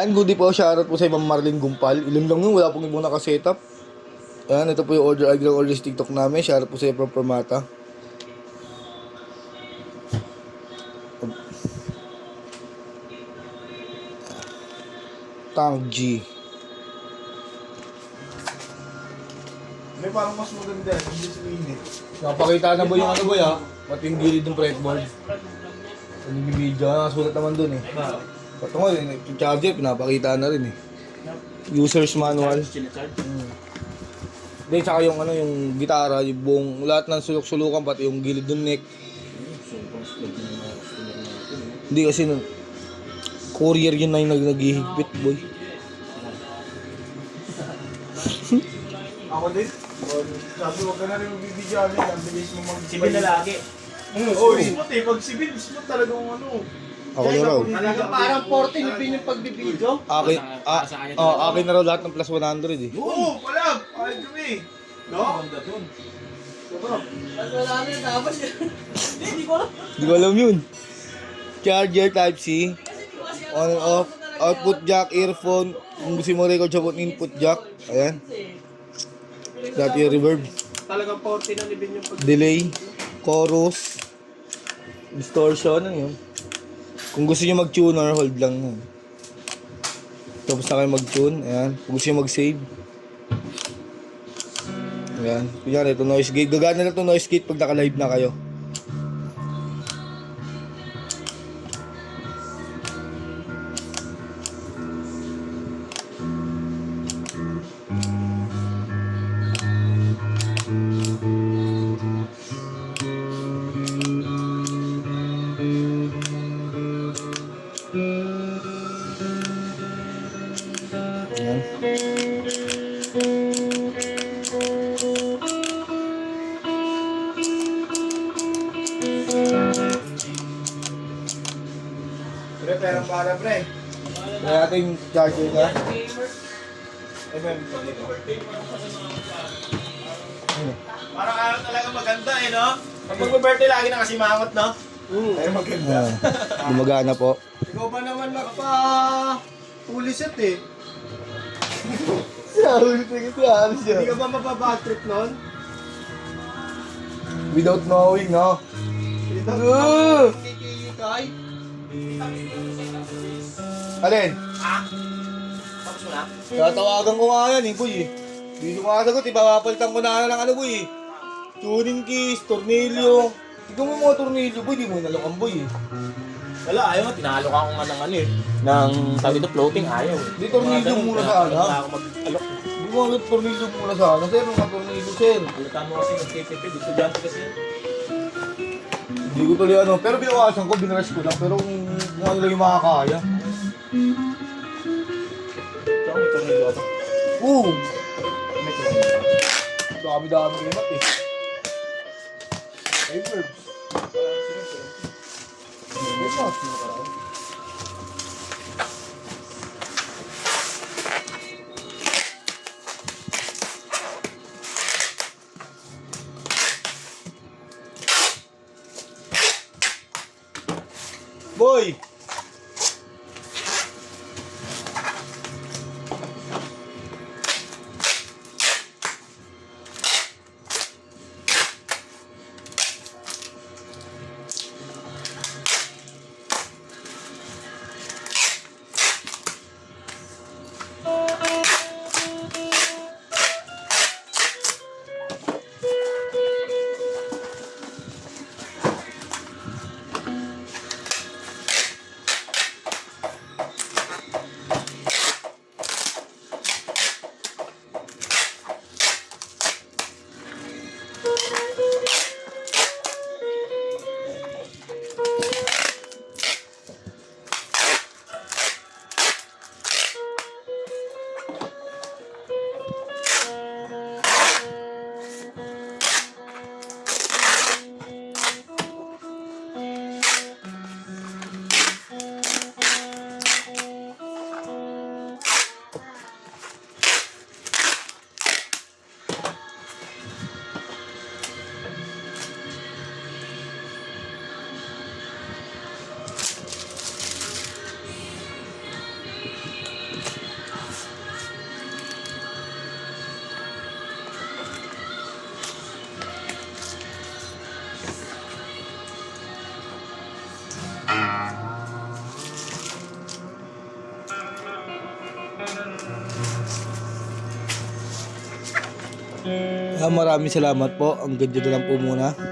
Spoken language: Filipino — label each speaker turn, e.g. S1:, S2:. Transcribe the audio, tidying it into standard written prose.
S1: And goodie po, shoutout po sa ibang Marlene Gumpal. Ilan lang yun, wala pong ibang nakasetup. Ayan, ito po yung order sa TikTok namin. Shoutout po sa Efron Permata. Tang G.
S2: May parang mas maganda. Hindi sumingit.
S1: Napakita na ba yung ano ba ya? Pati yung gilid ng fretboard. Ano yung video? Nakasulat naman dun eh. Ito nga rin, yung charger, pinapakita na rin eh. User's manual. Then saka yung ano, yung gitara, yung buong, lahat ng sulok-sulukan, pati yung gilid ng neck. Hindi kasi nun, courier yun na yung naghihigpit, boy.
S2: Ako din. Sabi wag ka na rin magbibidyo ano. Ang bilis mo
S3: Sibil na lagi.
S2: Oo, smooth eh. Pag sibil, smooth talagang ano.
S1: Ako na raw.
S3: Talagang parang 14 yung yung pagbibidyo.
S1: Akin na raw lahat ng plus 100 eh.
S2: Oo, palag. Ay, kami. No?
S3: Ganda dun. Wala na yung tapos yun. Hindi ko alam.
S1: Hindi ko alam yun. Charger Type-C. On and off. Output jack, earphone. Kung gusto mo record sa input jack. Ayan. Dati yung reverb.
S3: Talagang 14 na nibin yung pagbibidyo.
S1: Delay. Chorus. Distortion. Ano yun? Kung gusto nyo mag-tune or hold lang yun. Tapos na kayo mag-tune. Ayan. Kung gusto nyo mag-save. Ayan. Kunyari, ito noise gate. Gagana na ito noise gate pag naka-live na kayo. Ayan.
S2: Pre, perang para pre.
S1: Kaya ating charger na.
S2: Ay, meron pa dito. Parang ayaw talaga maganda eh, no? Pag mag-birthday lagi na kasi mangot, no? Ay, maganda.
S1: Ayan. Gumagana po.
S2: Ikaw ba naman nagpa-fully set eh? Hindi ka ba mapabag-trip nun?
S1: Without knowing, no?
S2: Ito.
S3: Kikikay.
S1: Alin?
S3: Tapos mo na?
S1: Tatawagan ko nga yan eh, boy eh. Hindi ko makasagot eh, papapalitan ko na ng ano boy eh. Tuning keys, tornilyo. Tignan mo yung mga tornilyo boy, di mo inalokan boy eh.
S3: Wala, ayaw nga. Tinalo ka ko nga ng ano eh. Ng sabi ito floating, ayaw eh.
S1: Di tornilyo muna sana.
S3: Wala ako mag-alok.
S1: Di mo alam tornilyo muna sana. Sir, mga tornilyo sir.
S3: Alatan mo kasi nag-KPP. Estudyante kasi yun.
S1: Hindi ko tuloy ano, pero binawasan ko, binarush ko lang. Pero kung ano lang yung makakaya.
S3: Tsaka may tornilyo ako.
S1: Oo!
S3: May tornilyo.
S1: Dami-dami remote eh. Hey, verbs. Boy! Maraming salamat po. Ang ganda na lang po muna.